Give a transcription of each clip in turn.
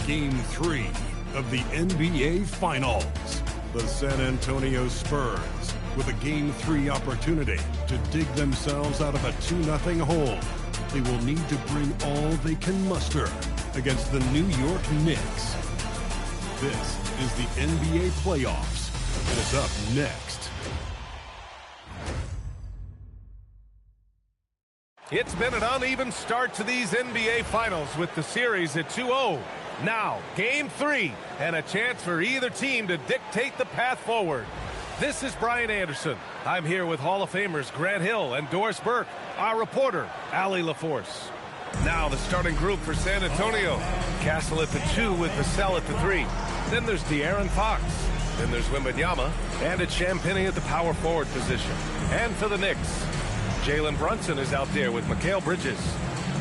Game 3 of the NBA Finals. The San Antonio Spurs, with a Game 3 opportunity to dig themselves out of a 2-0 hole. They will need to bring all they can muster against the New York Knicks. This is the NBA playoffs, and it's up next. It's been an uneven start to these NBA Finals with the series at 2-0. Now, Game 3, and a chance for either team to dictate the path forward. This is Brian Anderson. I'm here with Hall of Famers Grant Hill and Doris Burke, our reporter, Allie LaForce. Now the starting group for San Antonio. Castle at the 2 with Vassell at the 3. Then there's De'Aaron Fox. Then there's Wembanyama. And it's Champagnie at the power forward position. And for the Knicks, Jalen Brunson is out there with Mikal Bridges.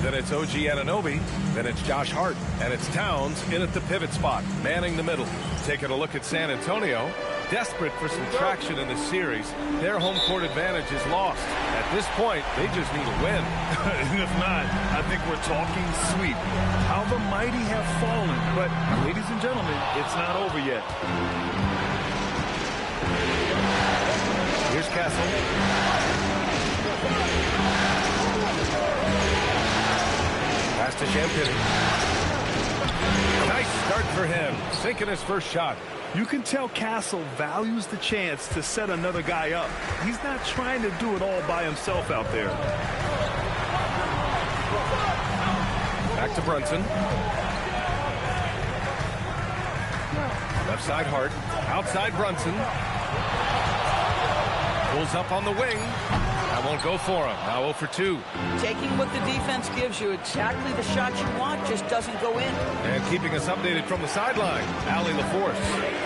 Then it's OG Anunoby. Then it's Josh Hart. And it's Towns in at the pivot spot, manning the middle. Taking a look at San Antonio. Desperate for some traction in this series, their home court advantage is lost. At this point, they just need a win. If not, I think we're talking sweep. How the mighty have fallen. But, ladies and gentlemen, it's not over yet. Here's Castle. Pass to Champagnie. Nice start for him, sinking his first shot. You can tell Castle values the chance to set another guy up. He's not trying to do it all by himself out there. Back to Brunson. Left side Hart. Outside Brunson. Pulls up on the wing. That won't go for him. Now 0 for 2. Taking what the defense gives you, exactly the shot you want, just doesn't go in. And keeping us updated from the sideline, Allie LaForce.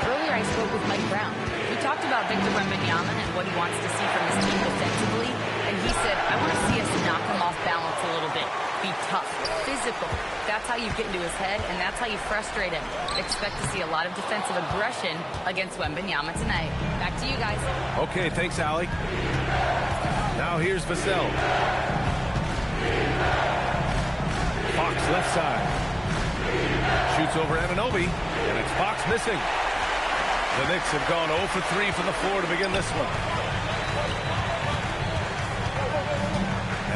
Earlier I spoke with Mike Brown. He talked about Victor Wembanyama and what he wants to see from his team defensively. And he said, I want to see us knock him off balance a little bit. Be tough, physical. That's how you get into his head, and that's how you frustrate him. Expect to see a lot of defensive aggression against Wembanyama tonight. Back to you guys. Okay, thanks, Allie. Now here's Vassell. Fox left side. Shoots over Anunoby, and it's Fox missing. The Knicks have gone 0 for 3 from the floor to begin this one.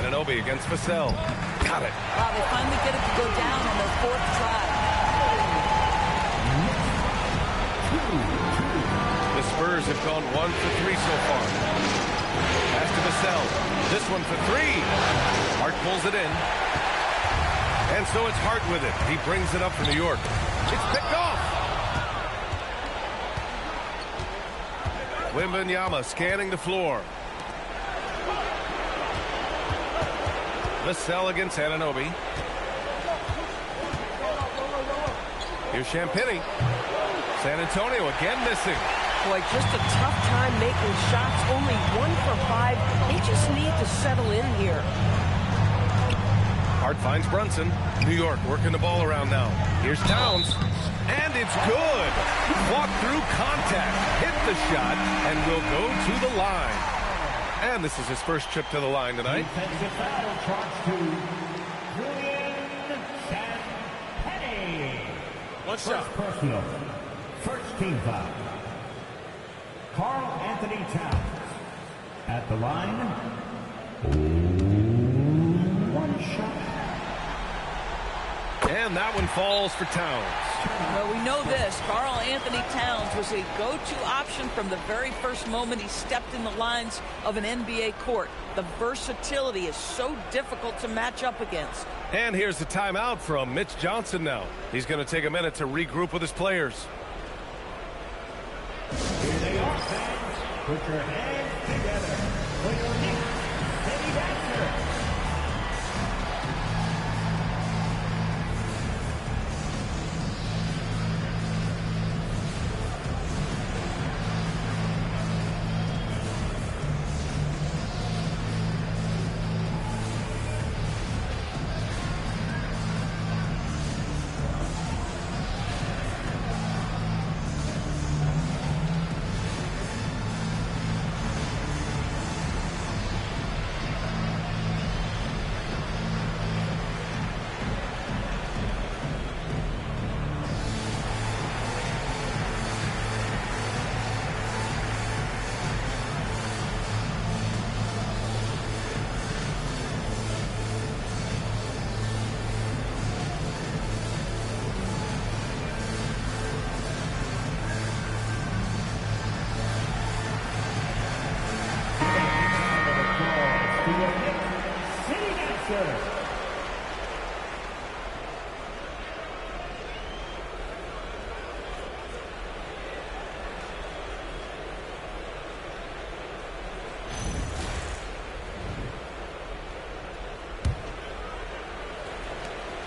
Anunoby against Vassell. Got it. Wow, they finally get it to go down on their 4th try. The Spurs have gone 1 for 3 so far. Pass to Vassell. This one for 3. Hart pulls it in. And so it's Hart with it. He brings it up for New York. It's picked off. Wembanyama scanning the floor. Vassell against Anunoby. Here's Champagnie. San Antonio again missing. Boy, just a tough time making shots. Only 1 for 5. They just need to settle in here. Hart finds Brunson. New York working the ball around now. Here's Towns. And it's good. Walk through contact. Hit the shot and will go to the line. And this is his first trip to the line tonight. Defensive foul charged to Champagnie. What's First up? personal. First team foul. Karl Anthony Towns at the line. 1 shot. And that one falls for Towns. Well, we know this. Karl Anthony Towns was a go-to option from the very first moment he stepped in the lines of an NBA court. The versatility is so difficult to match up against. And here's the timeout from Mitch Johnson now. He's going to take a minute to regroup with his players. Here they are, fans. Put your hands together for your Knicks City Dancer.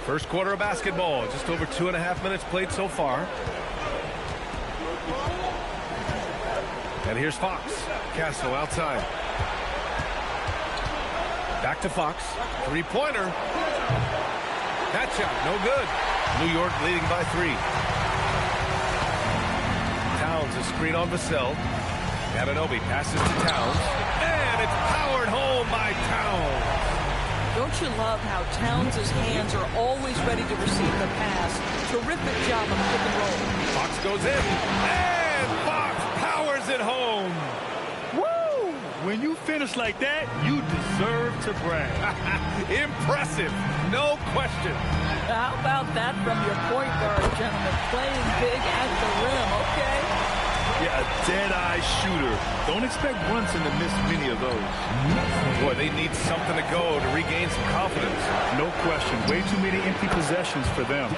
First quarter of basketball, just over 2.5 minutes played so far. And here's Fox. Castle outside. Back to Fox. Three-pointer. That shot, no good. New York leading by 3. Towns a screen on Vassell. Anunoby passes to Towns. And it's powered home by Towns. Don't you love how Towns' hands are always ready to receive the pass? Terrific job of pick and roll. Fox goes in. And Fox powers it home. Woo! When you finish like that, you deserve to brag. Impressive. No question. How about that from your point guard, gentlemen? Playing big at the rim, okay? Yeah, a dead-eye shooter. Don't expect Brunson to miss many of those. Boy, they need something to go to regain some confidence. No question. Way too many empty possessions for them.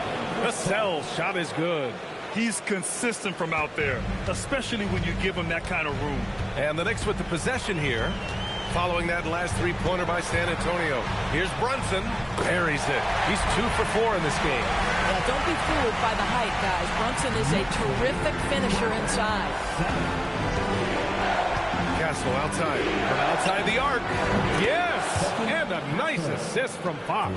Vassell's shot is good. He's consistent from out there, especially when you give him that kind of room. And the Knicks with the possession here. Following that last three-pointer by San Antonio. Here's Brunson. Buries it. He's 2 for 4 in this game. Yeah, don't be fooled by the height, guys. Brunson is a terrific finisher inside. Castle outside. From outside the arc. Yes! And a nice assist from Fox.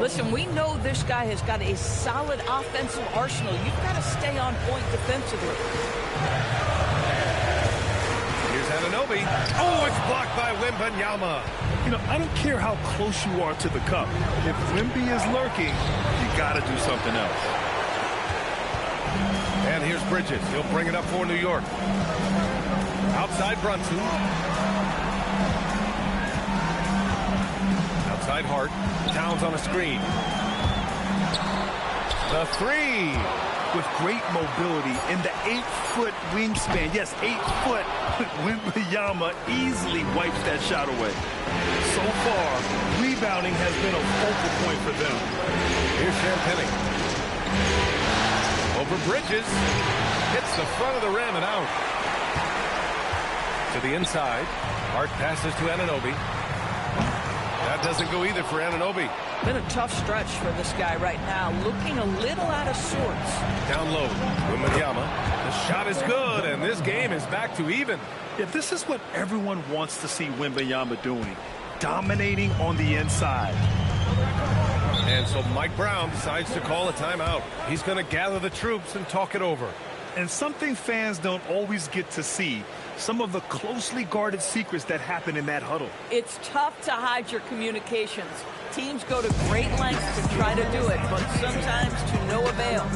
Listen, we know this guy has got a solid offensive arsenal. You've got to stay on point defensively. Anunoby. Oh, it's blocked by Wembanyama. You know, I don't care how close you are to the cup. If Wemby is lurking, you got to do something else. And here's Bridges. He'll bring it up for New York. Outside Brunson. Outside Hart. Towns on a screen. The 3. With great mobility in the 8-foot wingspan. Yes, 8 foot. Wembanyama easily wipes that shot away. So far, rebounding has been a focal point for them. Here's Champagny. Over Bridges. Hits the front of the rim and out. To the inside. Hart passes to Anunoby. That doesn't go either for Anunoby. Been a tough stretch for this guy right now. Looking a little out of sorts. Down low. Wembanyama. The shot is good, and this game is back to even. Yeah, this is what everyone wants to see Wembanyama doing. Dominating on the inside. And so Mike Brown decides to call a timeout. He's going to gather the troops and talk it over. And something fans don't always get to see. Some of the closely guarded secrets that happen in that huddle. It's tough to hide your communications. Teams go to great lengths to try to do it, but sometimes to no avail.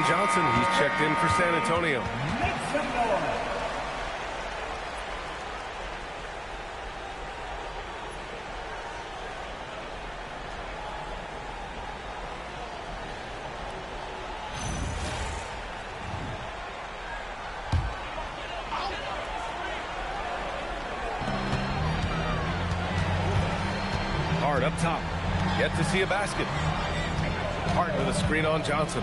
Johnson, he's checked in for San Antonio. Hart up top. Yet to see a basket. Hart with a screen on Johnson.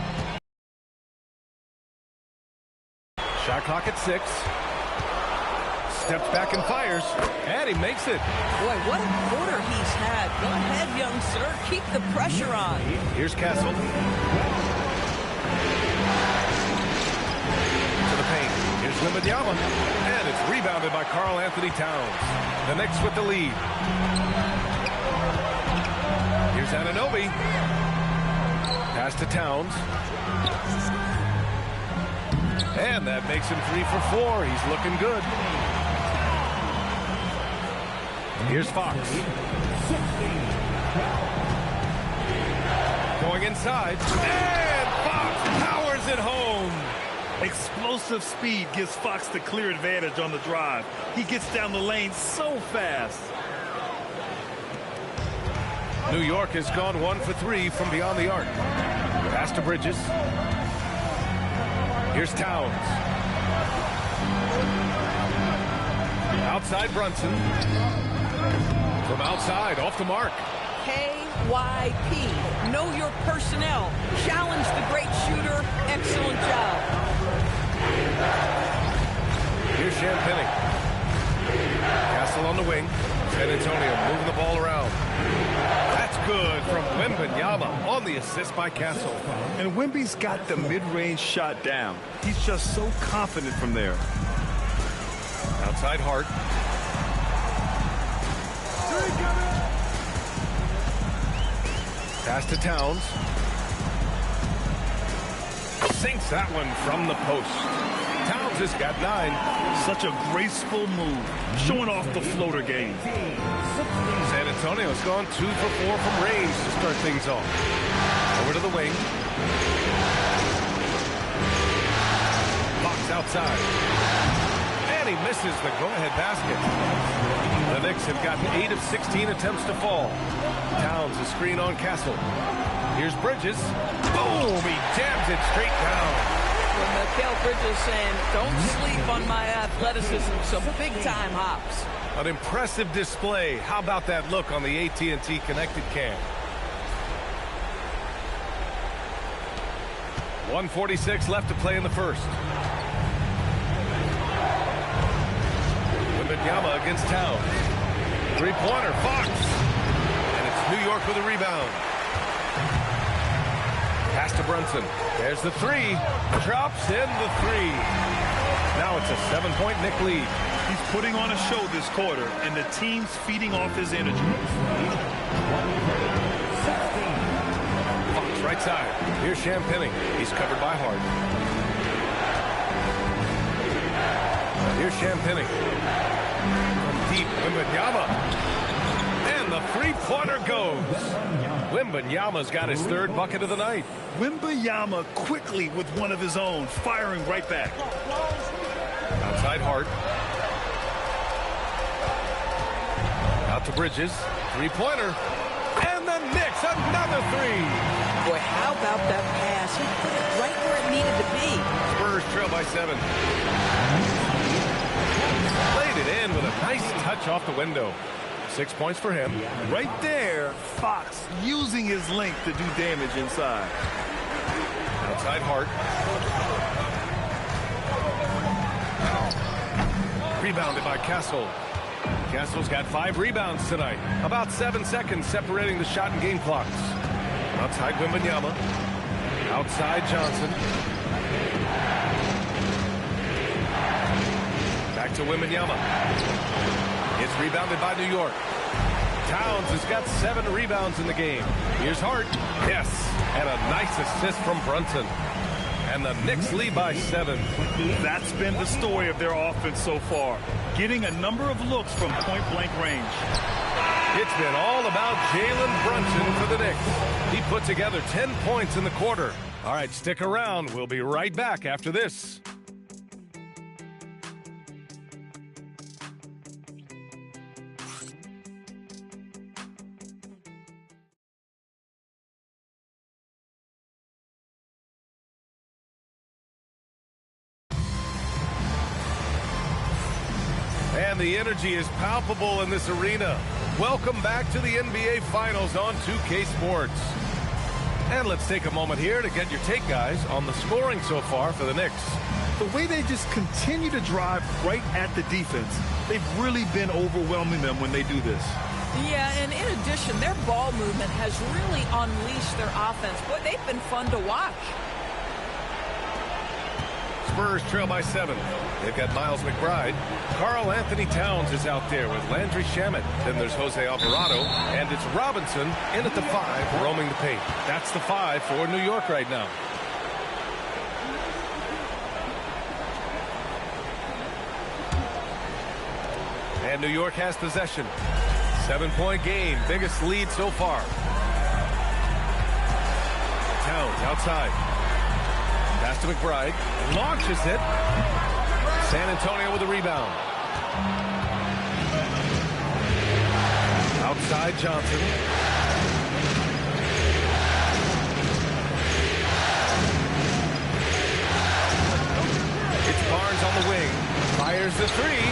Shot clock at 6. Steps back and fires. And he makes it. Boy, what a quarter he's had. Go ahead, young sir. Keep the pressure on. Here's Castle. To the paint. Here's Wembanyama. And it's rebounded by Karl Anthony Towns. The Knicks with the lead. Here's Anunoby. Pass to Towns. And that makes him 3 for 4. He's looking good. Here's Fox. Going inside. And Fox powers it home. Explosive speed gives Fox the clear advantage on the drive. He gets down the lane so fast. New York has gone 1 for 3 from beyond the arc. Pass to Bridges. Here's Towns. Outside Brunson. From outside, off the mark. KYP. Know your personnel. Challenge the great shooter. Excellent job. Here's Champagny. Castle on the wing. San Antonio moving the ball around. That's good from Wembanyama on the assist by Castle. And Wemby's got the mid-range shot down. He's just so confident from there. Outside Hart. Pass to Towns. Sinks that one from the post. Towns has got 9. Such a graceful move, showing off the floater game. San Antonio's gone 2 for 4 from range to start things off. Over to the wing. Fox outside. And he misses the go-ahead basket. The Knicks have gotten 8 of 16 attempts to fall. Towns a screen on Castle. Here's Bridges. Boom! He jams it straight down. When Mikal Bridges saying, don't sleep on my athleticism, some big-time hops. An impressive display. How about that look on the AT&T connected cam? 1:46 left to play in the first. Wembanyama against Towns. Three-pointer, Fox. And it's New York with a rebound. Pass to Brunson. There's the 3. Drops in the 3. Now it's a 7-point Knick lead. He's putting on a show this quarter, and the team's feeding off his energy. Fox right side. Here's Champagny. He's covered by Hart. Here's Champagny. From deep, Wembanyama. And the three-pointer goes. Wembanyama's got his 3rd bucket of the night. Wembanyama quickly with one of his own, firing right back. Outside Hart. Out to Bridges. Three-pointer. And the Knicks, another 3. Boy, how about that pass? He put it right where it needed to be. Spurs trail by 7. Laid it in with a nice touch off the window. 6 points for him. Right there, Fox using his length to do damage inside. Outside Hart. Rebounded by Castle. Castle's got 5 rebounds tonight. About 7 seconds separating the shot and game clocks. Outside Wembanyama. Outside Johnson. Back to Wembanyama. It's rebounded by New York. Towns has got 7 rebounds in the game. Here's Hart. Yes, and a nice assist from Brunson. And the Knicks lead by 7. That's been the story of their offense so far. Getting a number of looks from point-blank range. It's been all about Jalen Brunson for the Knicks. He put together 10 points in the quarter. All right, stick around. We'll be right back after this. And the energy is palpable in this arena. Welcome back to the NBA Finals on 2K Sports. And let's take a moment here to get your take, guys, on the scoring so far for the Knicks. The way they just continue to drive right at the defense, they've really been overwhelming them when they do this. Yeah, and in addition, their ball movement has really unleashed their offense. Boy, they've been fun to watch. Spurs trail by 7. They've got Miles McBride. Karl Anthony Towns is out there with Landry Shamet. Then there's Jose Alvarado. And it's Robinson in at the 5, roaming the paint. That's the 5 for New York right now. And New York has possession. 7-point game. Biggest lead so far. Towns outside. Pass to McBride. Launches it. San Antonio with a rebound. Outside Johnson. It's Barnes on the wing. Fires the three.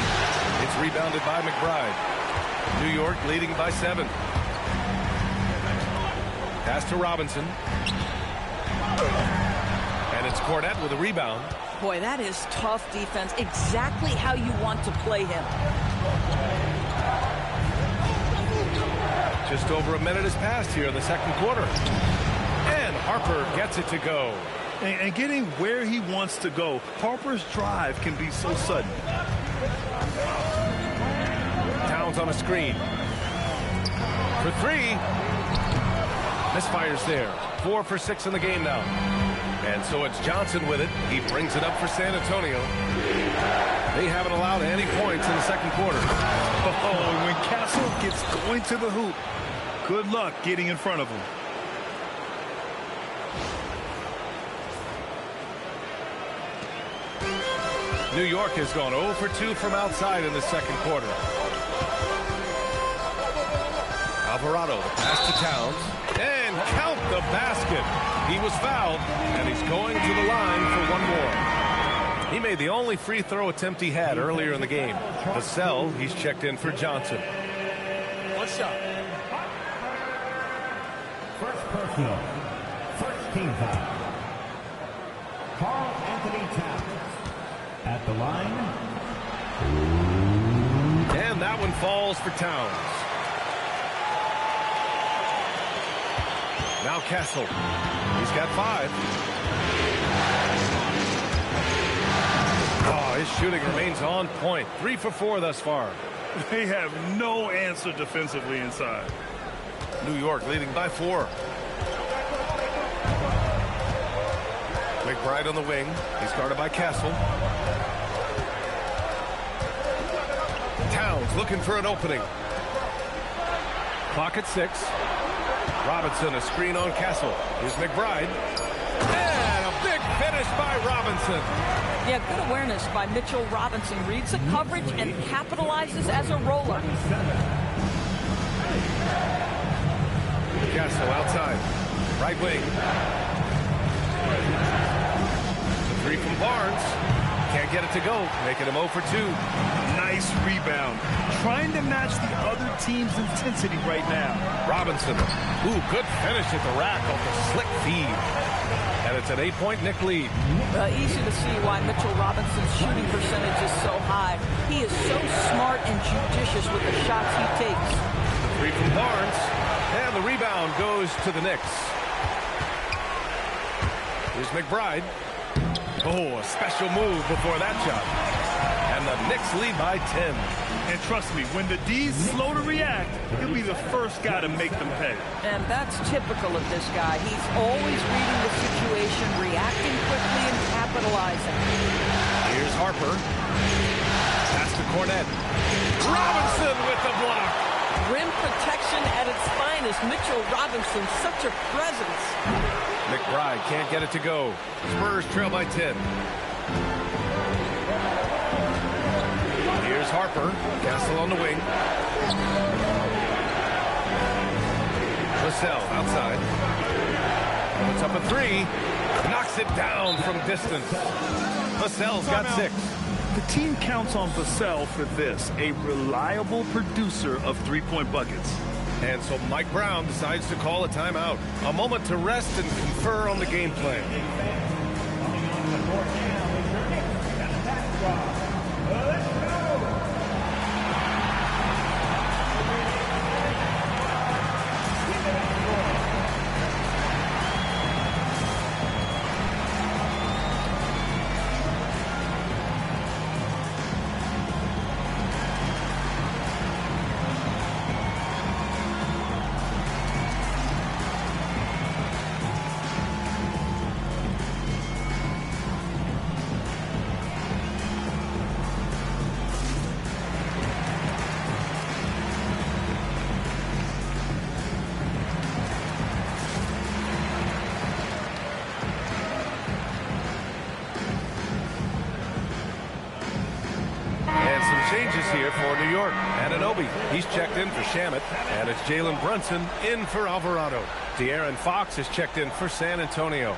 It's rebounded by McBride. New York leading by 7. Pass to Robinson. And it's Cornette with a rebound. Boy, that is tough defense. Exactly how you want to play him. Just over a minute has passed here in the second quarter. And Harper gets it to go. And getting where he wants to go, Harper's drive can be so sudden. Towns on a screen. For 3. Misfires there. 4 for 6 in the game now. And so it's Johnson with it. He brings it up for San Antonio. They haven't allowed any points in the second quarter. Oh, when Castle gets going to the hoop, good luck getting in front of him. New York has gone 0 for 2 from outside in the second quarter. Alvarado, the pass to Towns. And count the basket. He was fouled, and he's going to the line for one more. He made the only free throw attempt he had earlier in the game. Vassell, he's checked in for Johnson. What's up? First personal. First team foul. Carl Anthony Towns at the line. And that one falls for Towns. Now Castle. He's got 5. Oh, his shooting remains on point. 3 for 4 thus far. They have no answer defensively inside. New York leading by 4. McBride on the wing. He's guarded by Castle. Towns looking for an opening. Clock at 6. Robinson, a screen on Castle. Here's McBride. And a big finish by Robinson. Yeah, good awareness by Mitchell Robinson. Reads the coverage and capitalizes as a roller. Castle outside. Right wing. The 3 from Barnes. Can't get it to go. Making him 0 for 2. Nice rebound. Trying to match the other team's intensity right now. Robinson. Ooh, good finish at the rack off the slick feed. And it's an 8-point Knick lead. Easy to see why Mitchell Robinson's shooting percentage is so high. He is so smart and judicious with the shots he takes. 3 from Barnes. And the rebound goes to the Knicks. Here's McBride. Oh, a special move before that shot. And the Knicks lead by 10. And trust me, when the D's slow to react, he'll be the first guy to make them pay. And that's typical of this guy. He's always reading the situation, reacting quickly, and capitalizing. Here's Harper. Pass to Cornette. Robinson with the block. Rim protection at its finest. Mitchell Robinson, such a presence. McBride can't get it to go. Spurs trail by 10. Here's Harper. Castle on the wing. Vassell outside. Puts up a 3. Knocks it down from distance. Vassell's got 6. The team counts on Vassell for this, a reliable producer of three-point buckets. And so Mike Brown decides to call a timeout. A moment to rest and confer on the game plan. Coming on the court now is your Knicks and attack squad. Let's go! changes here for New York. Anunoby, he's checked in for Shamet, and it's Jalen Brunson in for Alvarado. De'Aaron Fox is checked in for San Antonio.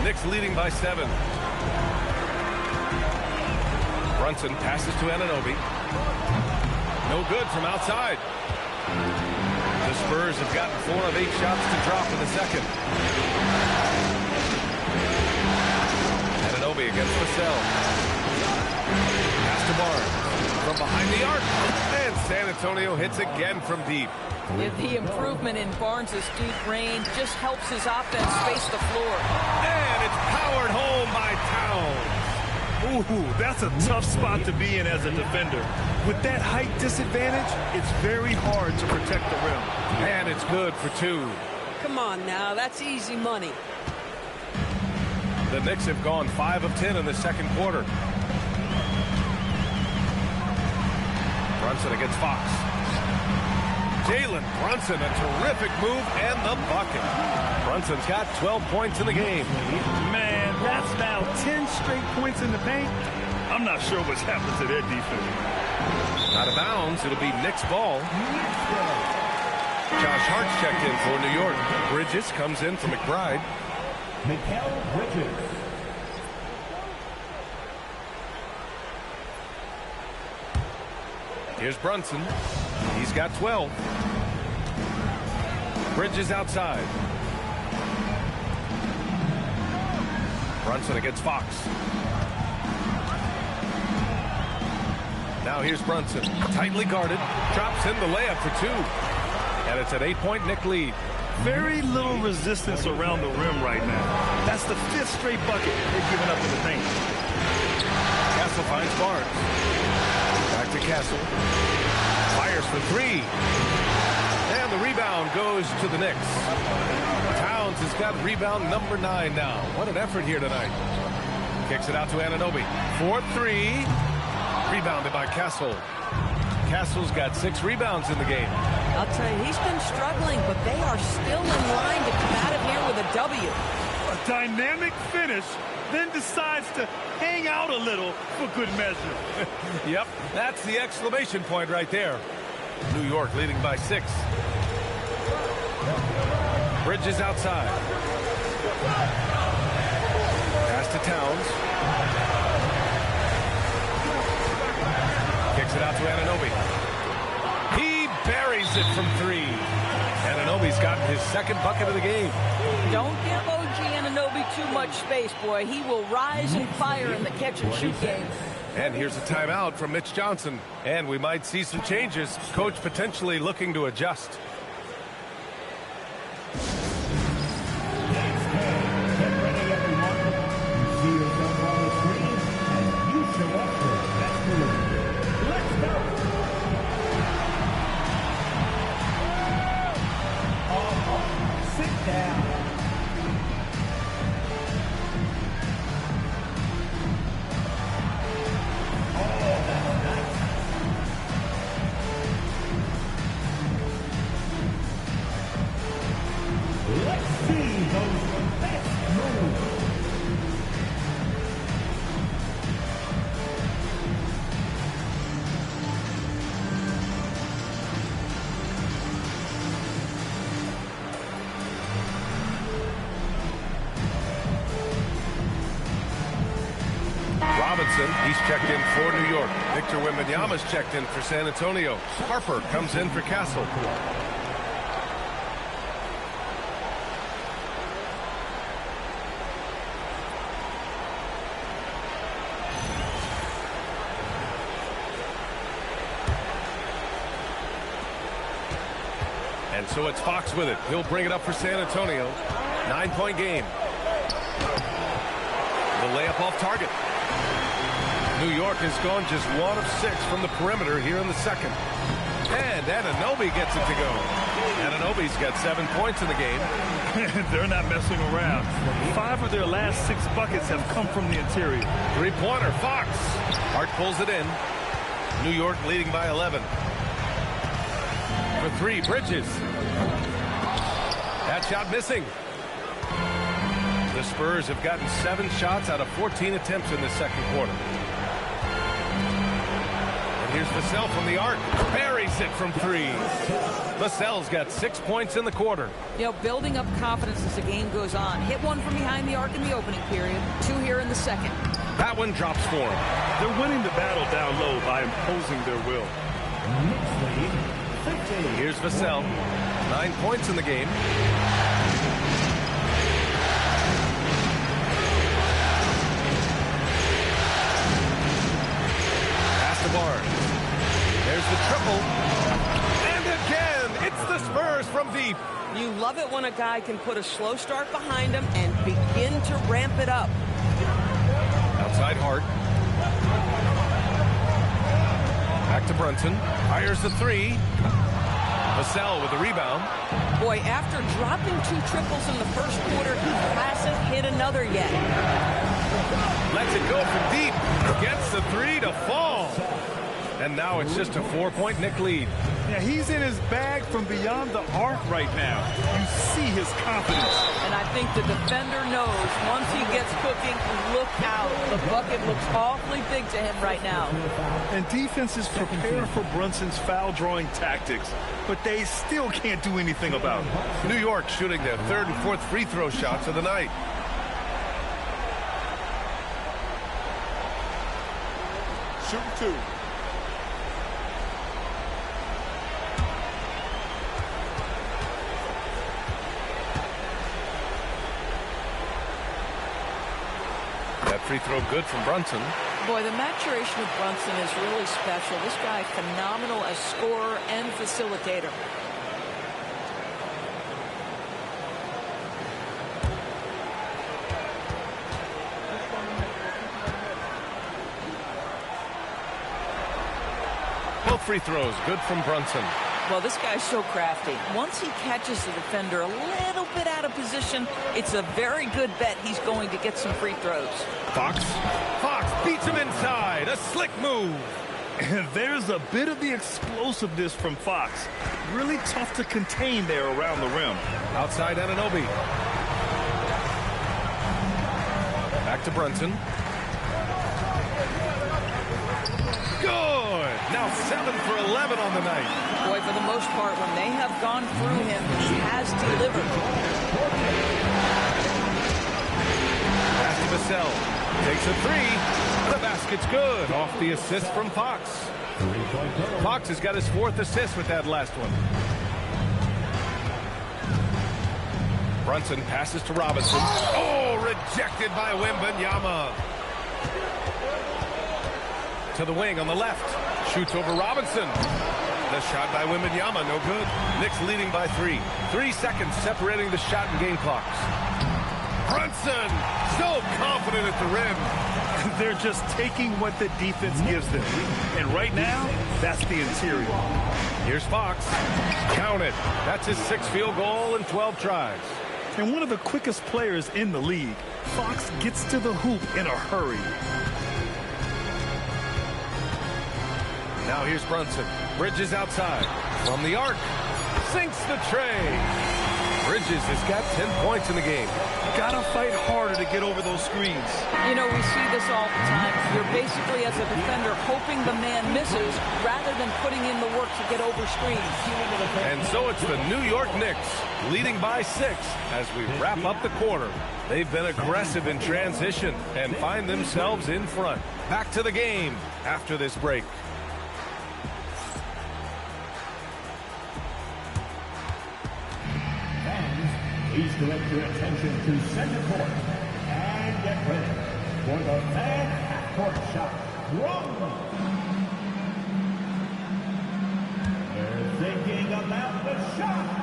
Knicks leading by 7. Brunson passes to Anunoby. No good from outside. The Spurs have gotten 4 of 8 shots to drop in the second. Anunoby against Vassell. Pass to Barnes. From behind the arc. And San Antonio hits again from deep. The improvement in Barnes' deep range just helps his offense space the floor. And it's powered home by Towns. Ooh, that's a tough spot to be in as a defender. With that height disadvantage, it's very hard to protect the rim. And it's good for 2. Come on now, that's easy money. The Knicks have gone 5 of 10 in the second quarter. Brunson against Fox. Jalen Brunson, a terrific move and the bucket. Brunson's got 12 points in the game. Man, that's now 10 straight points in the paint. I'm not sure what's happened to their defense. Out of bounds, it'll be Knicks ball. Josh Hart's checked in for New York. Bridges comes in for McBride. Mikal Bridges. Here's Brunson. He's got 12. Bridges outside. Brunson against Fox. Now here's Brunson. Tightly guarded. Drops in the layup for 2. And it's an 8-point Knick lead. Very little resistance around the rim right now. That's the 5th straight bucket they've given up in the paint. Castle finds Barnes. Back to Castle. Fires for 3. And the rebound goes to the Knicks. Towns has got rebound number 9 now. What an effort here tonight. Kicks it out to Anunoby. 4-3. Rebounded by Castle. Castle's got 6 rebounds in the game. I'll tell you, he's been struggling, but they are still in line to come out of here with a W. A dynamic finish, then decides to hang out a little for good measure. Yep, that's the exclamation point right there. New York leading by 6. Bridges outside. Pass to Towns. Kicks it out to Anunoby. He buries it from 3. Anunoby's gotten his 2nd bucket of the game. Don't give OG Anunoby too much space, boy. He will rise and fire in the catch-and-shoot game. And here's a timeout from Mitch Johnson. And we might see some changes. Coach potentially looking to adjust. Get ready, everyone. You see yourself on the screen, and you show up for the best delivery. Let's go. Sit down. Let's see those best moves. Robinson, he's checked in for New York. Victor Wembanyama's checked in for San Antonio. Harper comes in for Castle. And so it's Fox with it. He'll bring it up for San Antonio. 9-point game. The layup off target. New York has gone just 1 of 6 from the perimeter here in the second. And Anunoby gets it to go. Anunoby's got 7 points in the game. They're not messing around. 5 of their last 6 buckets have come from the interior. 3-pointer, Fox. Hart pulls it in. New York leading by 11. for three, Bridges. That shot missing. The Spurs have gotten 7 shots out of 14 attempts in the second quarter. And here's Vassell from the arc. Buries it from 3. Vassell's got 6 points in the quarter. You know, building up confidence as the game goes on. Hit one from behind the arc in the opening period. 2 here in the second. That one drops for him. They're winning the battle down low by imposing their will. Here's Vassell. 9 points in the game. Pass to Barnes. There's the triple. And again, it's the Spurs from deep. You love it when a guy can put a slow start behind him and begin to ramp it up. Outside Hart. Back to Brunson. Fires the 3. Vassell with the rebound. Boy, after dropping 2 triples in the first quarter, he hasn't hit another yet. Lets it go from deep. Gets the 3 to fall. And now it's just a 4-point Knick lead. Yeah, he's in his bag from beyond the arc right now. You see his confidence. And I think the defender knows once he gets cooking, look out. The bucket looks awfully big to him right now. And defenses prepare for Brunson's foul-drawing tactics, but they still can't do anything about it. New York shooting their 3rd and 4th free throw shots of the night. Shooting 2. That free throw good from Brunson. Boy, the maturation of Brunson is really special. This guy, phenomenal as scorer and facilitator. Both free throws good from Brunson. Well, this guy's so crafty. Once he catches the defender a little bit out of position, it's a very good bet he's going to get some free throws. Fox beats him inside. A slick move. And there's a bit of the explosiveness from Fox. Really tough to contain there around the rim. Outside Anunoby. Back to Brunson. Good. Now 7 for 11 on the night. Boy, for the most part, when they have gone through him, he has delivered. Pass to Vassell. Takes a 3. The basket's good. Off the assist from Fox. Fox has got his 4th assist with that last one. Brunson passes to Robinson. Oh, rejected by Wembanyama. To the wing on the left. Shoots over Robinson. The shot by Wembanyama, no good. Knicks leading by 3. 3 seconds separating the shot and game clocks. Brunson, so confident at the rim. They're just taking what the defense gives them. And right now, that's the interior. Here's Fox. Count it. That's his 6th field goal in 12 tries. And one of the quickest players in the league. Fox gets to the hoop in a hurry. Now here's Brunson. Bridges outside. From the arc. Sinks the tray. Bridges has got 10 points in the game. Gotta fight harder to get over those screens. You know, we see this all the time. You're basically, as a defender, hoping the man misses rather than putting in the work to get over screens. And so it's the New York Knicks leading by 6 as we wrap up the quarter. They've been aggressive in transition and find themselves in front. Back to the game after this break. Please direct your attention to center court and get ready for the fan half-court shot. They're thinking about the shot.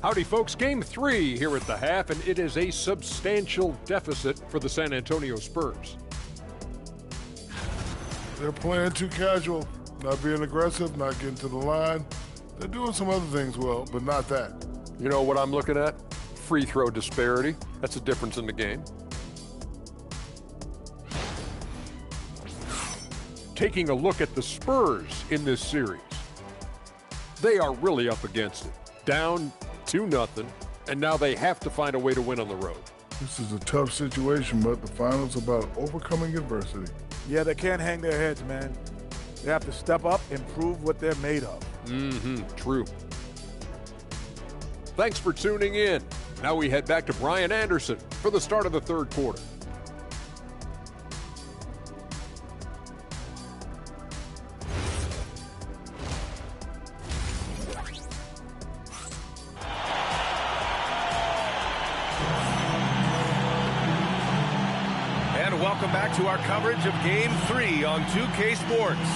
Howdy, folks. Game 3 here at the half, and it is a substantial deficit for the San Antonio Spurs. They're playing too casual, not being aggressive, not getting to the line. They're doing some other things well, but not that. You know what I'm looking at? Free throw disparity. That's a difference in the game. Taking a look at the Spurs in this series. They are really up against it. Down 2-0, and now they have to find a way to win on the road. This is a tough situation, but the finals about overcoming adversity. Yeah, they can't hang their heads, man. They have to step up and prove what they're made of. True. Thanks for tuning in. Now we head back to Brian Anderson for the start of the third quarter. Welcome back to our coverage of Game 3 on 2K Sports.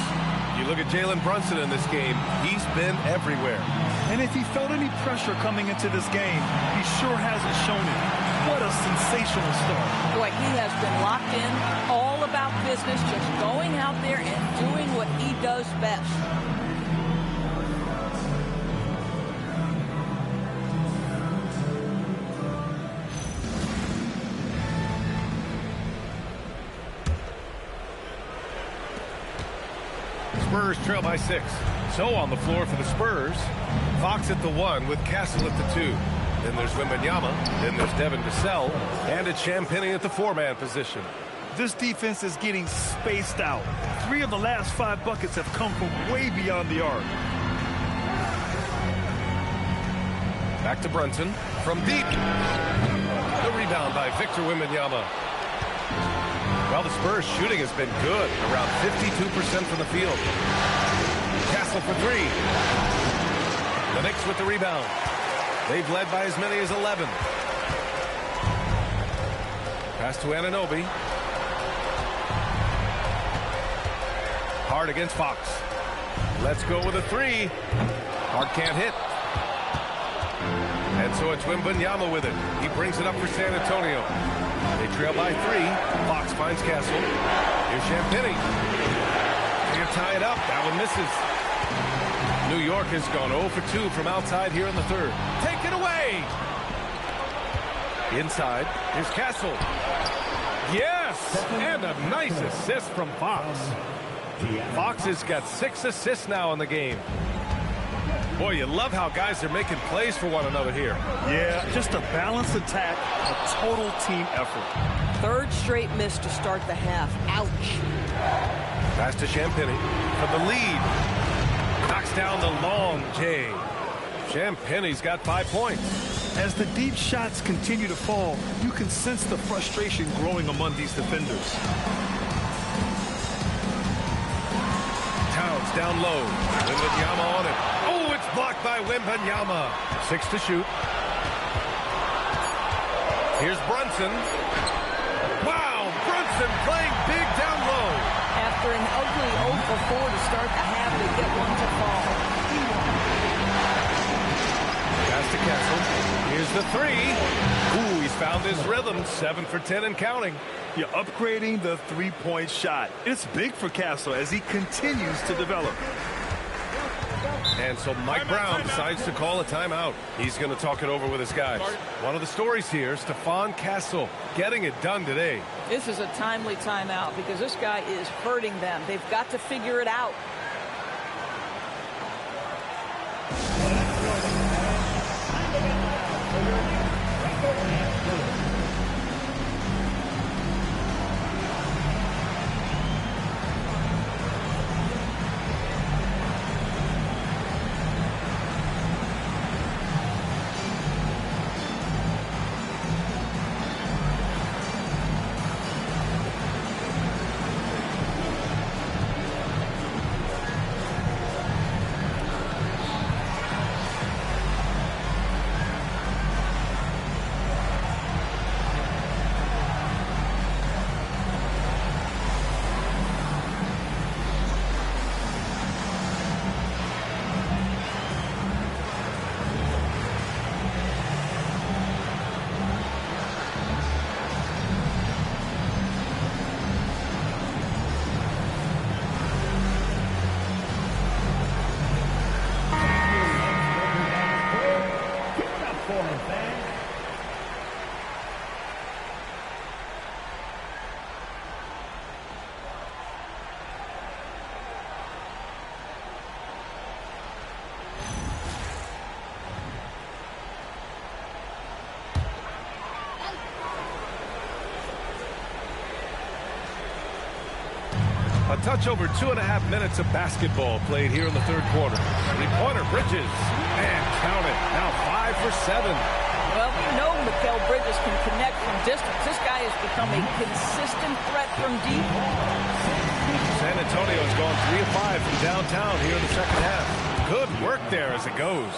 You look at Jalen Brunson in this game, he's been everywhere. And if he felt any pressure coming into this game, he sure hasn't shown it. What a sensational start. Boy, he has been locked in, all about business, just going out there and doing what he does best. Spurs trail by 6. So on the floor for the Spurs, Fox at the 1 with Castle at the 2. Then there's Wembanyama. Then there's Devin Vassell. And it's Champagnie at the 4-man position. This defense is getting spaced out. 3 of the last 5 buckets have come from way beyond the arc. Back to Brunson from deep. The rebound by Victor Wembanyama. Well, the Spurs shooting has been good, around 52% from the field. Castle for 3. The Knicks with the rebound. They've led by as many as 11. Pass to Anunoby. Hard against Fox. Let's go with a 3. Hard can't hit. And so it's Wembanyama with it. He brings it up for San Antonio. They trail by 3. Fox finds Castle. Here's Champagnie. They tie it up. That one misses. New York has gone 0 for 2 from outside here in the third. Take it away. Inside. Here's Castle. Yes! And a nice assist from Fox. Fox has got 6 assists now in the game. Boy, you love how guys are making plays for one another here. Yeah, just a balanced attack, a total team effort. Third straight miss to start the half. Ouch. Pass to Champagnie for the lead. Knocks down the long J. Champagnie's got 5 points. As the deep shots continue to fall, you can sense the frustration growing among these defenders. Towns down low. Wembanyama on it. Oh, it's blocked by Wembanyama. 6 to shoot. Here's Brunson. Wow, Brunson playing big down low. After an ugly 0 for 4 to start the half, they get one to fall. Pass to Castle. Here's the 3. Ooh, he's found his rhythm. 7 for 10 and counting. You're upgrading the three-point shot. It's big for Castle as he continues to develop. And so Mike Brown decides to call a timeout. He's going to talk it over with his guys. One of the stories here, Stephon Castle getting it done today. This is a timely timeout because this guy is hurting them. They've got to figure it out. touch over 2.5 minutes of basketball played here in the third quarter. Three-pointer, Bridges. And count it. Now 5 for 7. Well, we know Mikal Bridges can connect from distance. This guy has become a consistent threat from deep. San Antonio has gone 3 of 5 from downtown here in the second half. Good work there as it goes.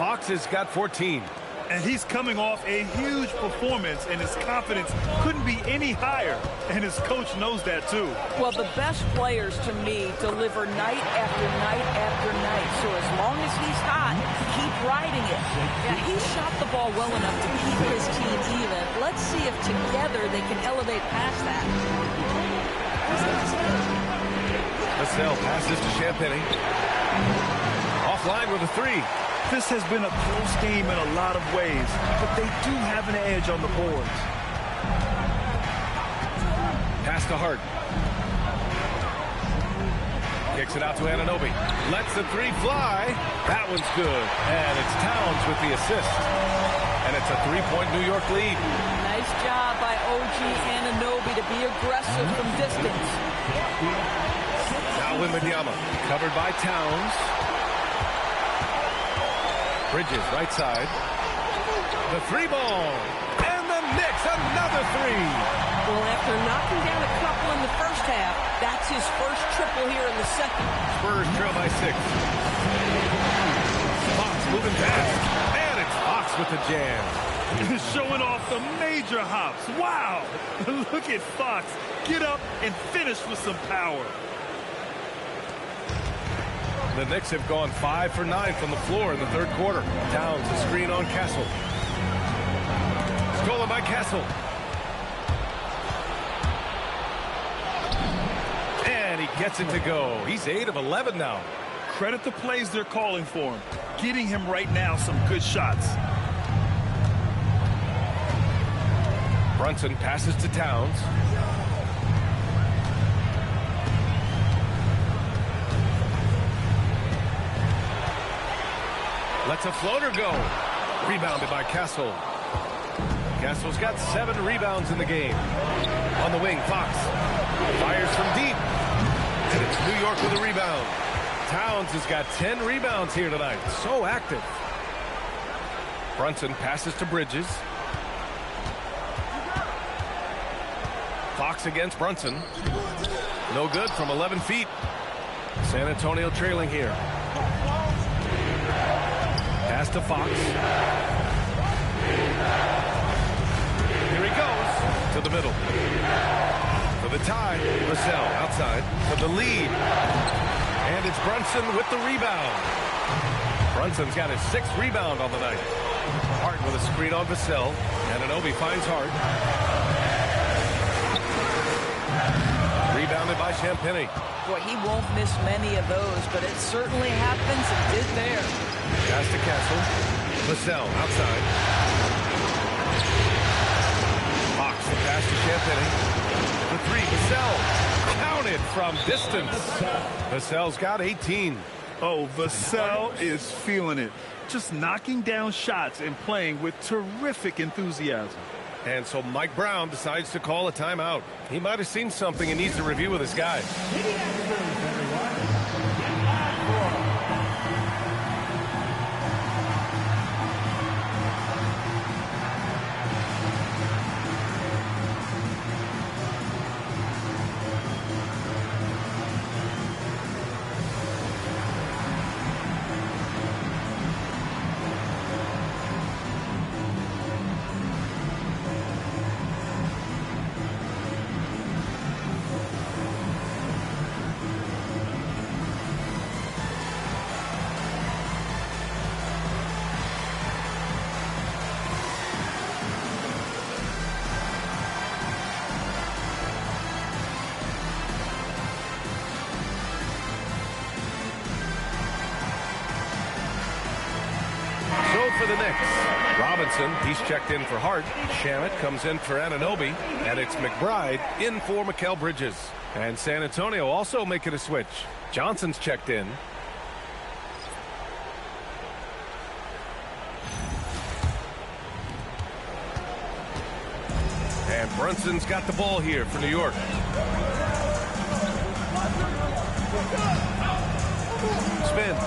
Fox has got 14. And he's coming off a huge performance, and his confidence couldn't be any higher. And his coach knows that, too. Well, the best players, to me, deliver night after night after night. So as long as he's hot, keep riding it. Yeah, he shot the ball well enough to keep his team even. Let's see if together they can elevate past that. Vassell passes to Champagnie. Offline with a 3. This has been a close game in a lot of ways, but they do have an edge on the boards. Pass to Hart. Kicks it out to Anunoby. Lets the 3 fly. That one's good. And it's Towns with the assist. And it's a 3-point New York lead. Nice job by OG Anunoby to be aggressive from distance. Now Wembanyama. Covered by Towns. Bridges, right side. The 3-ball. And the Knicks, another 3. Well, after knocking down a couple in the first half, that's his first triple here in the second. Spurs trail by 6. Fox moving fast. And it's Fox with the jam. Showing off the major hops. Wow. Look at Fox. Get up and finish with some power. The Knicks have gone 5 for 9 from the floor in the third quarter. Towns a screen on Castle. Stolen by Castle. And he gets it to go. He's 8 of 11 now. Credit the plays they're calling for him. Getting him right now some good shots. Brunson passes to Towns. Lets a floater go. Rebounded by Castle. Castle's got 7 rebounds in the game. On the wing, Fox fires from deep. And it's New York with a rebound. Towns has got 10 rebounds here tonight. So active. Brunson passes to Bridges. Fox against Brunson. No good from 11 feet. San Antonio trailing here. Pass to Fox. Here he goes to the middle. For the tie, Vassell outside. For the lead. And it's Brunson with the rebound. Brunson's got his 6th rebound on the night. Hart with a screen on Vassell. Anunoby finds Hart. Rebounded by Champagnie. Boy, he won't miss many of those, but it certainly happens and did there. Pass to Castle. Vassell outside. Fox the pass to Champagnie. The 3, Vassell. Counted from distance. Vassell's got 18. Oh, Vassell is feeling it. Just knocking down shots and playing with terrific enthusiasm. And so Mike Brown decides to call a timeout. He might have seen something and needs to review with his guys. For the Knicks, Robinson, he's checked in for Hart. Shamet comes in for Anunoby, and it's McBride in for Mikal Bridges. And San Antonio also making a switch. Johnson's checked in. And Brunson's got the ball here for New York. Spins.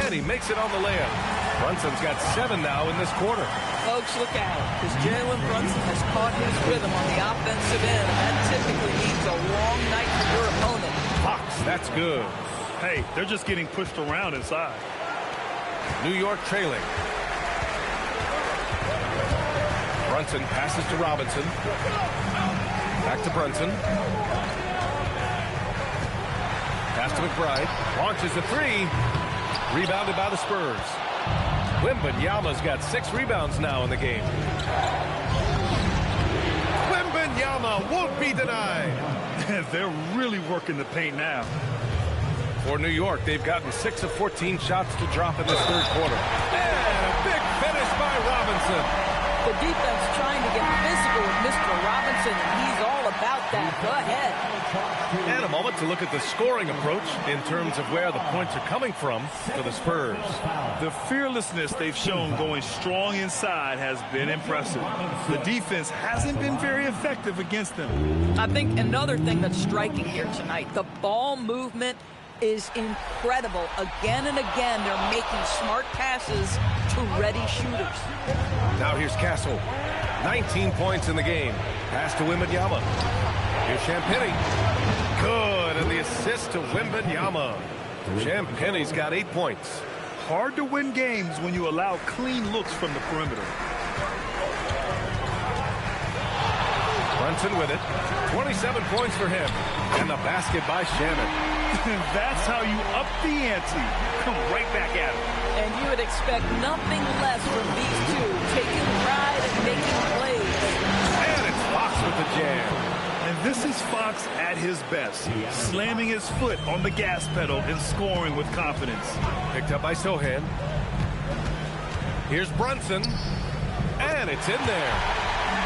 And he makes it on the layup. Brunson's got 7 now in this quarter. Folks, look out, because Jalen Brunson has caught his rhythm on the offensive end, and that typically means a long night for your opponent. Fox, that's good. Hey, they're just getting pushed around inside. New York trailing. Brunson passes to Robinson. Back to Brunson. Pass to McBride. Launches a 3. Rebounded by the Spurs. Wembanyama's got 6 rebounds now in the game. Wembanyama won't be denied. They're really working the paint now. For New York, they've gotten 6 of 14 shots to drop in this third quarter. And a big finish by Robinson. The defense trying to get physical with Mr. Robinson, and he's all about that. Go ahead. And a moment to look at the scoring approach in terms of where the points are coming from for the Spurs. The fearlessness they've shown going strong inside has been impressive. The defense hasn't been very effective against them. I think another thing that's striking here tonight, the ball movement is incredible. Again and again, they're making smart passes to ready shooters. Now here's Castle. 19 points in the game. Pass to Wembanyama. Here's Champagnie. Good, and the assist to Wembanyama. Champagnie's got 8 points. Hard to win games when you allow clean looks from the perimeter. Brunson with it. 27 points for him. And the basket by Shannon. That's how you up the ante. Come right back at him. And you would expect nothing less from these two, taking pride and making plays. And it's Fox with the jam. And this is Fox at his best, slamming his foot on the gas pedal and scoring with confidence. Picked up by Sohan. Here's Brunson. And it's in there.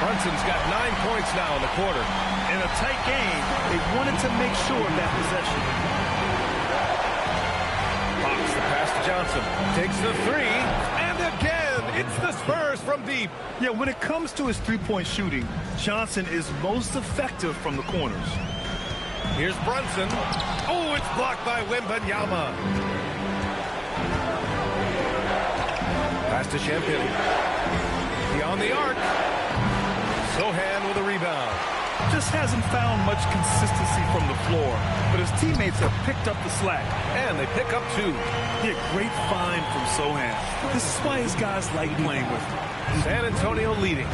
Brunson's got 9 points now in the quarter. In a tight game, they wanted to make sure of that possession. Fox, the pass to Johnson. Takes the 3. And again, it's the Spurs from deep. Yeah, when it comes to his three-point shooting, Johnson is most effective from the corners. Here's Brunson. Oh, it's blocked by Wembanyama. Pass to Champagnie. Beyond the arc. Sohan with a rebound. Just hasn't found much consistency from the floor, but his teammates have picked up the slack. And they pick up 2. Yeah, great find from Sohan. This is why his guys like playing with him. San Antonio leading.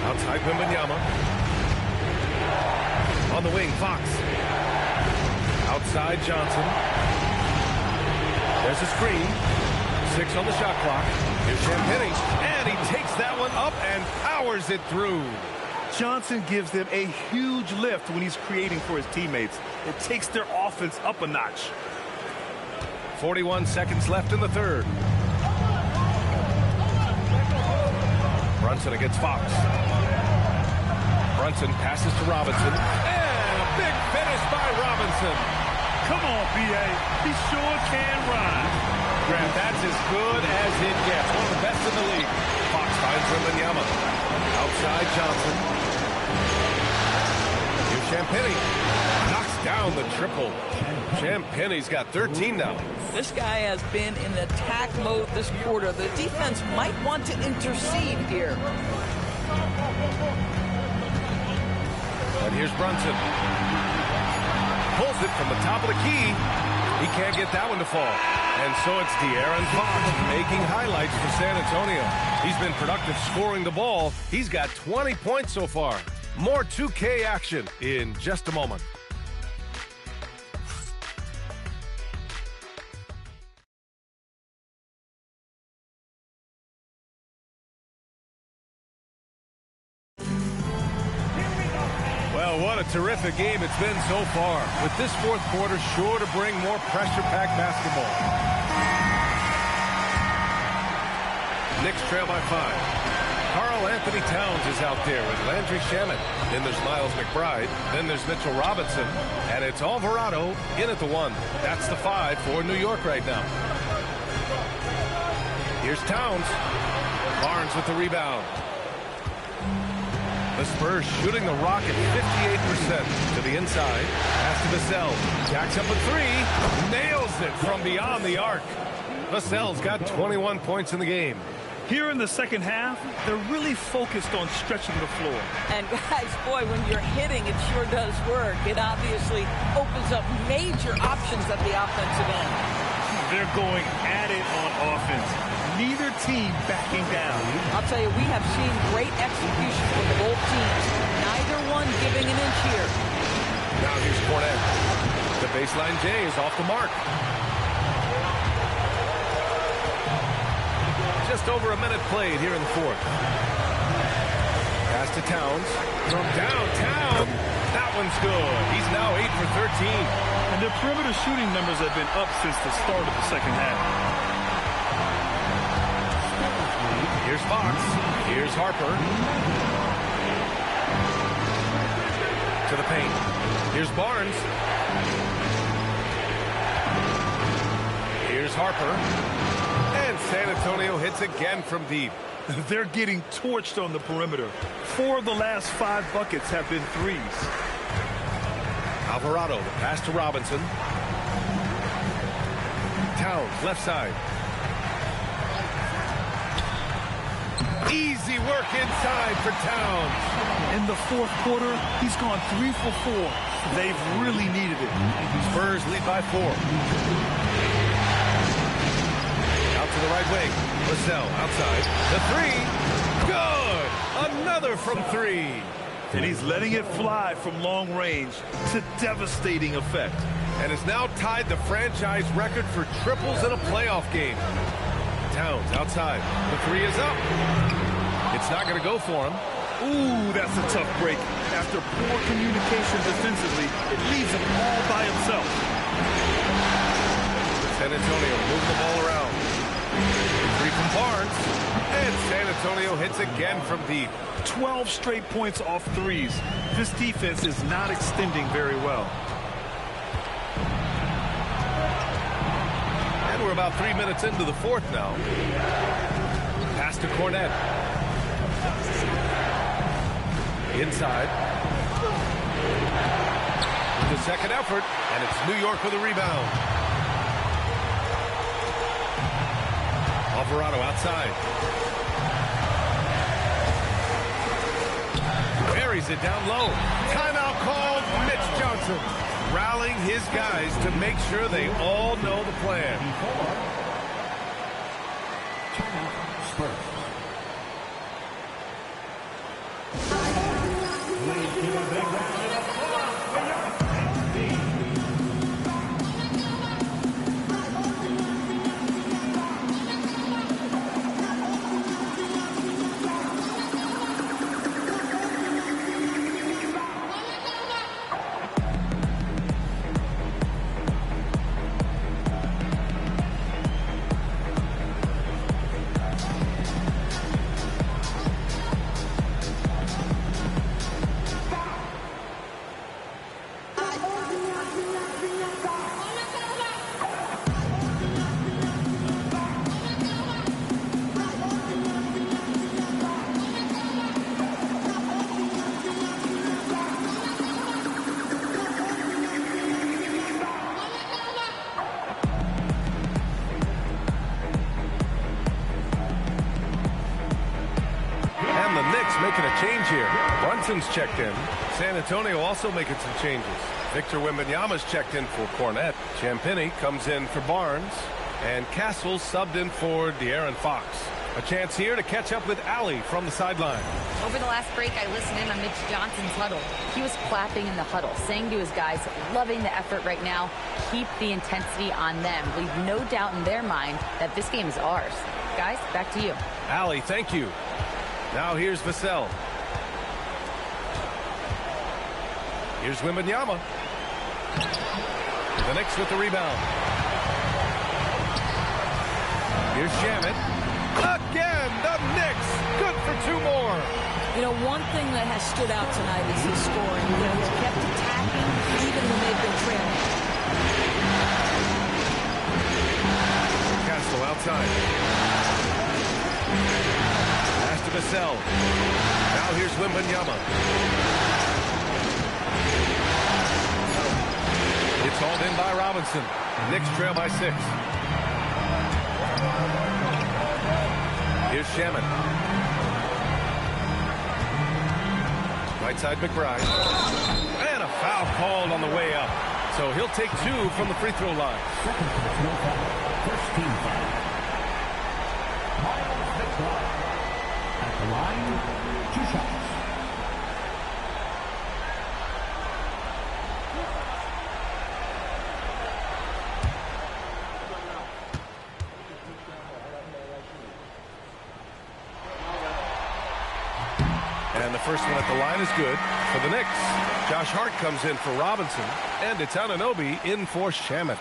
Outside Wembanyama. On the wing, Fox. Outside Johnson. There's a screen. 6 on the shot clock. Here's Champagnie. And he takes that one up and powers it through. Johnson gives them a huge lift when he's creating for his teammates. It takes their offense up a notch. 41 seconds left in the third. Brunson against Fox. Brunson passes to Robinson. And a big finish by Robinson. Come on, B.A. He sure can ride. Grant, that's as good as it gets. One of the best in the league. Fox finds Wembanyama. Outside Johnson. Here's Champagnie. Knocks down the triple. Champagnie's got 13 now. This guy has been in attack mode this quarter. The defense might want to intercede here. And here's Brunson. Pulls it from the top of the key. He can't get that one to fall. And so it's De'Aaron Fox making highlights for San Antonio. He's been productive scoring the ball. He's got 20 points so far. More 2K action in just a moment. Well, what a terrific game it's been so far. With this fourth quarter sure to bring more pressure-packed basketball. Knicks trail by 5. Karl Anthony Towns is out there with Landry Shamet. Then there's Miles McBride. Then there's Mitchell Robinson. And it's Alvarado in at the 1. That's the 5 for New York right now. Here's Towns. Barnes with the rebound. The Spurs shooting the rock at 58% to the inside. Pass to Vassell. Jacks up a three. Nails it from beyond the arc. Vassell's got 21 points in the game. Here in the second half, they're really focused on stretching the floor. And guys, boy, when you're hitting, it sure does work. It obviously opens up major options at the offensive end. They're going at it on offense. Neither team backing down. I'll tell you, we have seen great execution from both teams. Neither one giving an inch here. Now here's Cornet. The baseline J is off the mark. Just over a minute played here in the fourth. Pass to Towns. From downtown. That one's good. He's now 8 for 13. And their perimeter shooting numbers have been up since the start of the second half. Here's Fox. Here's Harper. To the paint. Here's Barnes. Here's Harper. And San Antonio hits again from deep. They're getting torched on the perimeter. 4 of the last 5 buckets have been threes. Alvarado, the pass to Robinson. Towns, left side. Easy work inside for Towns. In the fourth quarter, he's gone 3 for 4. They've really needed it. Spurs lead by 4. To the right wing. Vassell outside. The three. Good. Another from 3. And he's letting it fly from long range to devastating effect. And has now tied the franchise record for triples in a playoff game. Towns outside. The 3 is up. It's not going to go for him. Ooh, that's a tough break. After poor communication defensively, it leaves him all by himself. San Antonio moving the ball around. 3 from Barnes. And San Antonio hits again from deep. 12 straight points off threes. This defense is not extending very well. And we're about 3 minutes into the fourth now. Pass to Cornet. Inside. The second effort, and it's New York with a rebound. Alvarado outside. Buries it down low. Timeout called. Mitch Johnson rallying his guys to make sure they all know the plan. Making a change here. Brunson's checked in. San Antonio also making some changes. Victor Wembanyama's checked in for Cornet. Champagny comes in for Barnes. And Castle subbed in for De'Aaron Fox. A chance here to catch up with Allie from the sideline. Over the last break, I listened in on Mitch Johnson's huddle. He was clapping in the huddle, saying to his guys, loving the effort right now. Keep the intensity on them. Leave no doubt in their mind that this game is ours. Guys, back to you. Allie, thank you. Now here's Vassell. Here's Wembanyama. The Knicks with the rebound. Here's Shamet. Again, the Knicks. Good for 2 more. You know, one thing that has stood out tonight is his scoring. You know, he's kept attacking even when they've been trailing. Castle outside. Pass to Vassell. Now here's Wembanyama. Wembanyama. It's hauled in by Robinson. Knicks trail by 6. Here's Shaman. Right side McBride. And a foul called on the way up. So he'll take 2 from the free throw line. Second personal foul. First team foul. Miles McBride. At the line, 2 shots. And the first one at the line is good for the Knicks. Josh Hart comes in for Robinson, and it's Anunoby in for Shaman.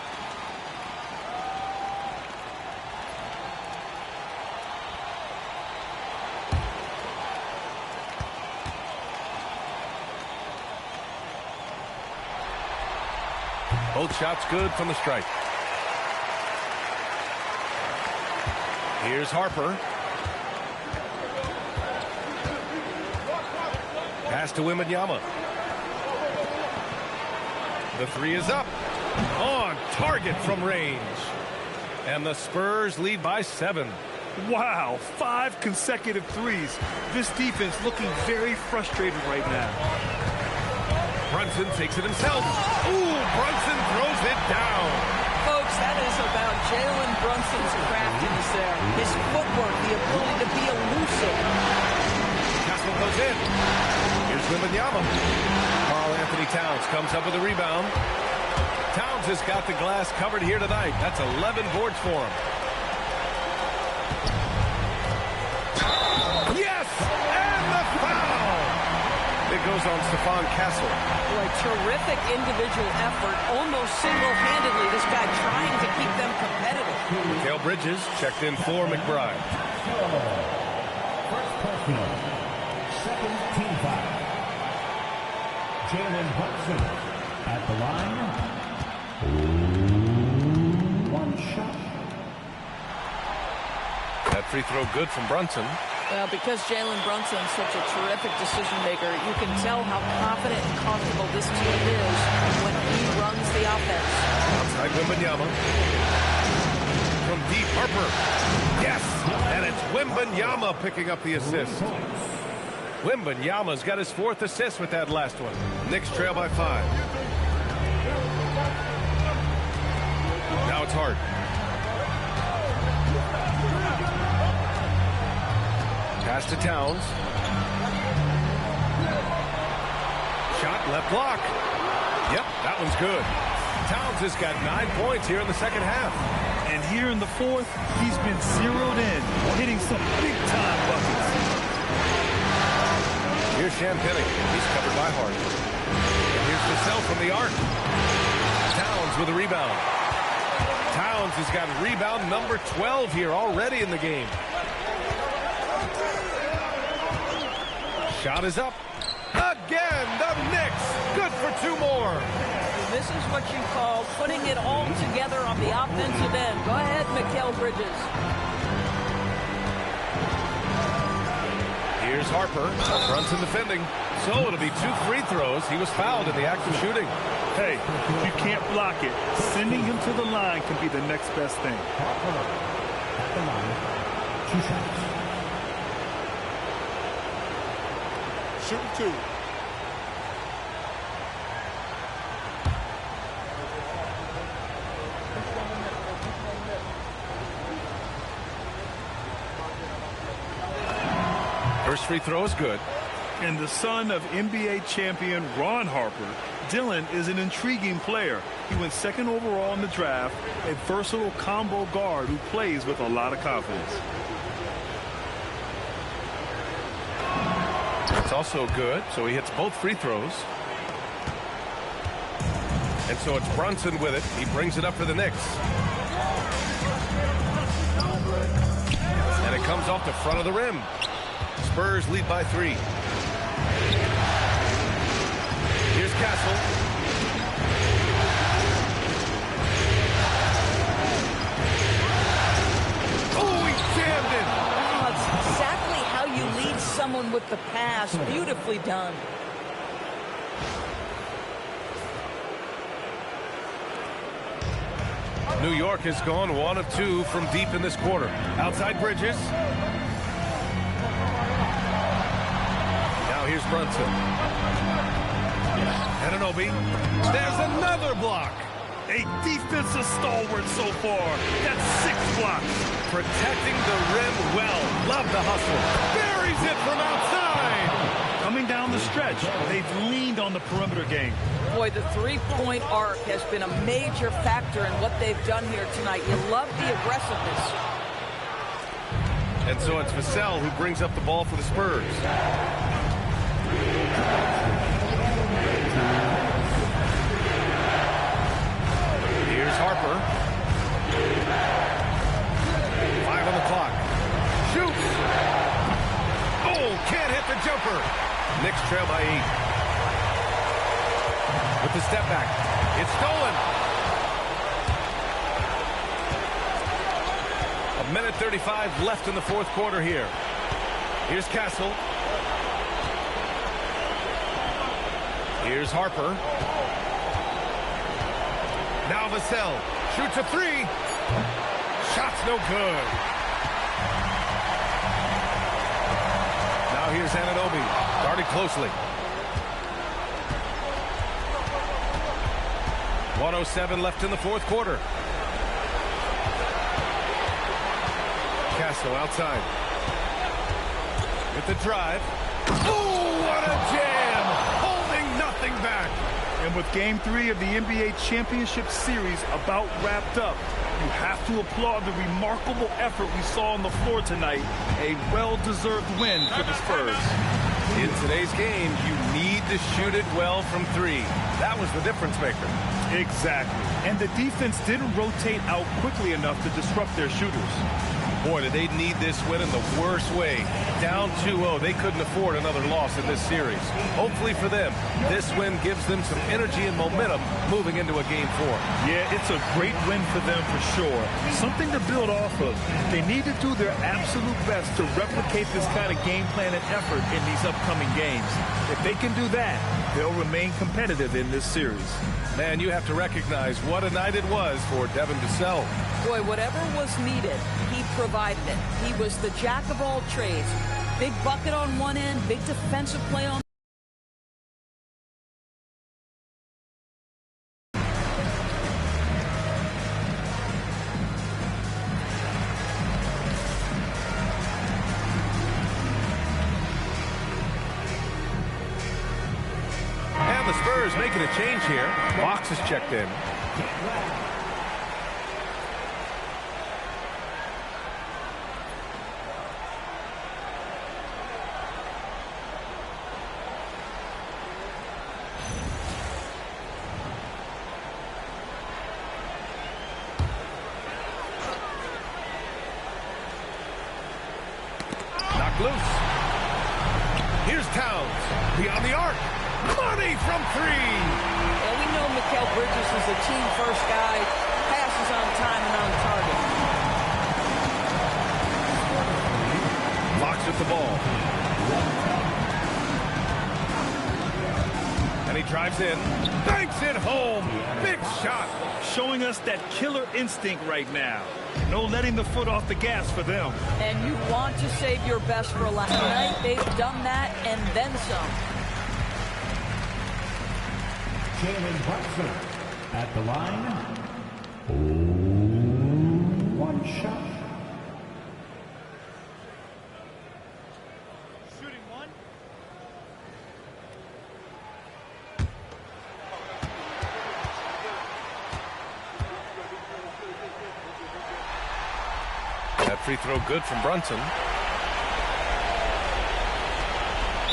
Both shots good from the stripe. Here's Harper. Pass to Wembanyama. The 3 is up. On target from range. And the Spurs lead by 7. Wow, 5 consecutive threes. This defense looking very frustrated right now. Brunson takes it himself. Ooh, Brunson throws it down. Folks, that is about Jalen Brunson's craftiness there. His footwork, the ability to be elusive. Castle goes in. Here's Wembanyama. Karl Anthony Towns comes up with a rebound. Towns has got the glass covered here tonight. That's 11 boards for him. Yes! And the foul! It goes on Stephon Castle. Boy, terrific individual effort. Almost single-handedly, this guy trying to keep them competitive. Mikal Bridges checked in for McBride. First personal. Second team foul. Jalen Brunson at the line. 1 shot. That free throw good from Brunson. Well, because Jalen Brunson is such a terrific decision maker, you can tell how confident and comfortable this team is when he runs the offense. Outside Wembanyama. From deep, Harper. Yes! And it's Wembanyama picking up the assist. Wembanyama's got his 4th assist with that last one. Knicks trail by 5. Now it's Hart. Pass to Towns. Shot left block. Yep, that one's good. Towns has got 9 points here in the second half. And here in the 4th, he's been zeroed in, hitting some big-time buckets. Here's Champagny. He's covered by Hart. And here's Vassell from the arc. Towns with a rebound. Towns has got rebound number 12 here already in the game. Shot is up. Again, the Knicks. Good for 2 more. This is what you call putting it all together on the offensive end. Go ahead, Mikal Bridges. Here's Harper. Brunson defending. So it'll be 2 free throws. He was fouled in the act of shooting. Hey, if you can't block it, sending him to the line can be the next best thing. At the line, 2 shots. Shooting 2. First free throw is good. And the son of NBA champion Ron Harper, Dillon is an intriguing player. He went 2nd overall in the draft, a versatile combo guard who plays with a lot of confidence. It's also good, so he hits both free throws. And so it's Brunson with it. He brings it up for the Knicks. And it comes off the front of the rim. Spurs lead by 3. Here's Castle. Oh, he jammed it. Oh, it's exactly how you lead someone with the the pass. Beautifully done. New York has gone 1 of 2 from deep in this quarter. Outside Bridges. Now here's Brunson. Anunoby. There's another block. A defensive stalwart so far. That's 6 blocks. Protecting the rim well. Love the hustle. Buries it from outside. Coming down the stretch, they've leaned on the perimeter game. Boy, the three-point arc has been a major factor in what they've done here tonight. You love the aggressiveness. And so it's Vassell who brings up the ball for the Spurs. Here's Harper. 5 on the clock. Shoots. Oh, can't hit the jumper. Knicks trail by 8. With the step back. It's stolen. 1:35 left in the fourth quarter here. Here's Castle. Here's Harper. Now Vassell shoots a 3. Shot's no good. Now here's Anunoby. Guarded closely. 1:07 left in the fourth quarter. Castle outside. With the drive. Oh, what a jam! Holding nothing back. And with Game 3 of the NBA Championship Series about wrapped up, you have to applaud the remarkable effort we saw on the floor tonight. A well-deserved win for the Spurs. In today's game, you need to shoot it well from 3. That was the difference maker. Exactly. And the defense didn't rotate out quickly enough to disrupt their shooters. Boy, did they need this win in the worst way. Down 2-0, they couldn't afford another loss in this series. Hopefully for them, this win gives them some energy and momentum moving into a Game 4. Yeah, it's a great win for them for sure. Something to build off of. They need to do their absolute best to replicate this kind of game plan and effort in these upcoming games. If they can do that, they'll remain competitive in this series. Man, you have to recognize what a night it was for Devin Vassell. Boy, whatever was needed, he provided it. He was the jack of all trades. Big bucket on one end, big defensive play on. And the Spurs making a change here. Fox is checked in. Loose. Here's Towns. Beyond the arc. Money from 3. Well, we know Mikal Bridges is a team-first guy. Passes on time and on target. Fox with the ball. And he drives in. Banks it home. Big shot. Showing us that killer instinct right now. No letting the foot off the gas for them. And you want to save your best for last night. They've done that and then some. Jalen Brunson at the line. 1 shot. Shooting 1. That free throw good from Brunson.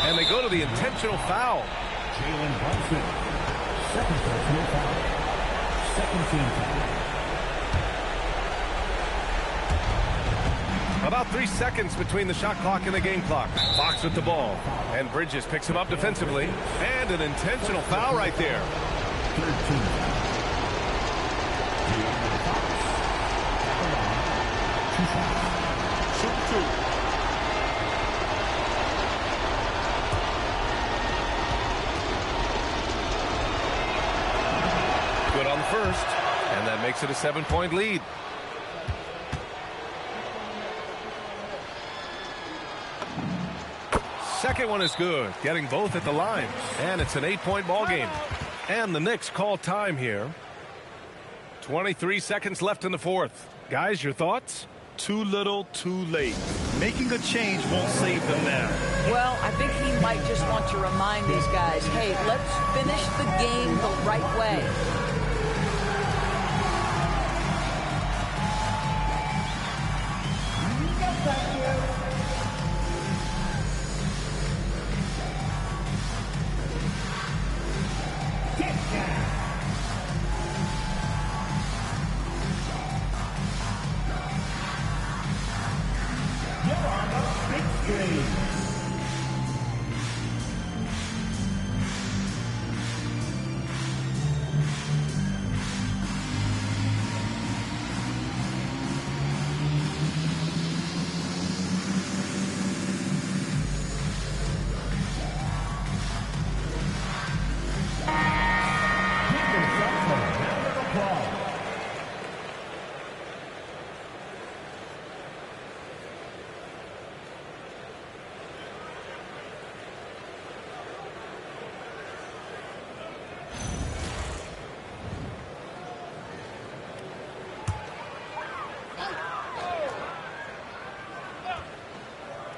And they go to the intentional foul. Jalen Brunson. Second personal foul. Second team foul. About 3 seconds between the shot clock and the game clock. Fox with the ball. And Bridges picks him up defensively. And an intentional foul right there. Third team foul. the first, and that makes it a 7-point lead. Second one is good, getting both at the line, and it's an 8-point ball game. And the Knicks call time here. 23 seconds left in the fourth. Guys, your thoughts? Too little, too late. Making a change won't save them now. Well, I think he might just want to remind these guys, hey, let's finish the game the right way.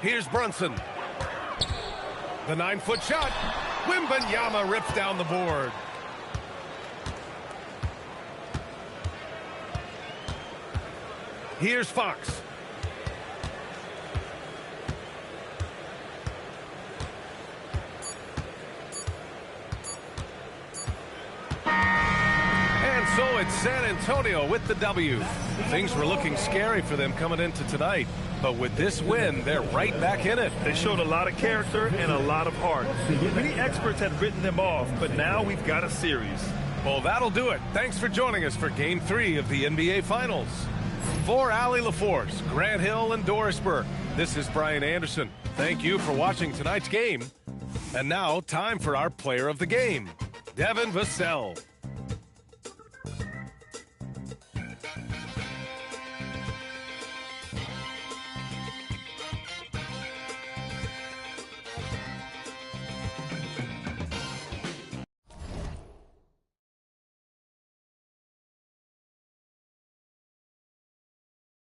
Here's Brunson. The 9-foot shot. Wembanyama rips down the board. Here's Fox. And so it's San Antonio with the W. Things were looking scary for them coming into tonight. But with this win, they're right back in it. They showed a lot of character and a lot of heart. Many experts had written them off, but now we've got a series. Well, that'll do it. Thanks for joining us for Game 3 of the NBA Finals. For Allie LaForce, Grant Hill, and Doris Burke, this is Brian Anderson. Thank you for watching tonight's game. And now, time for our player of the game, Devin Vassell.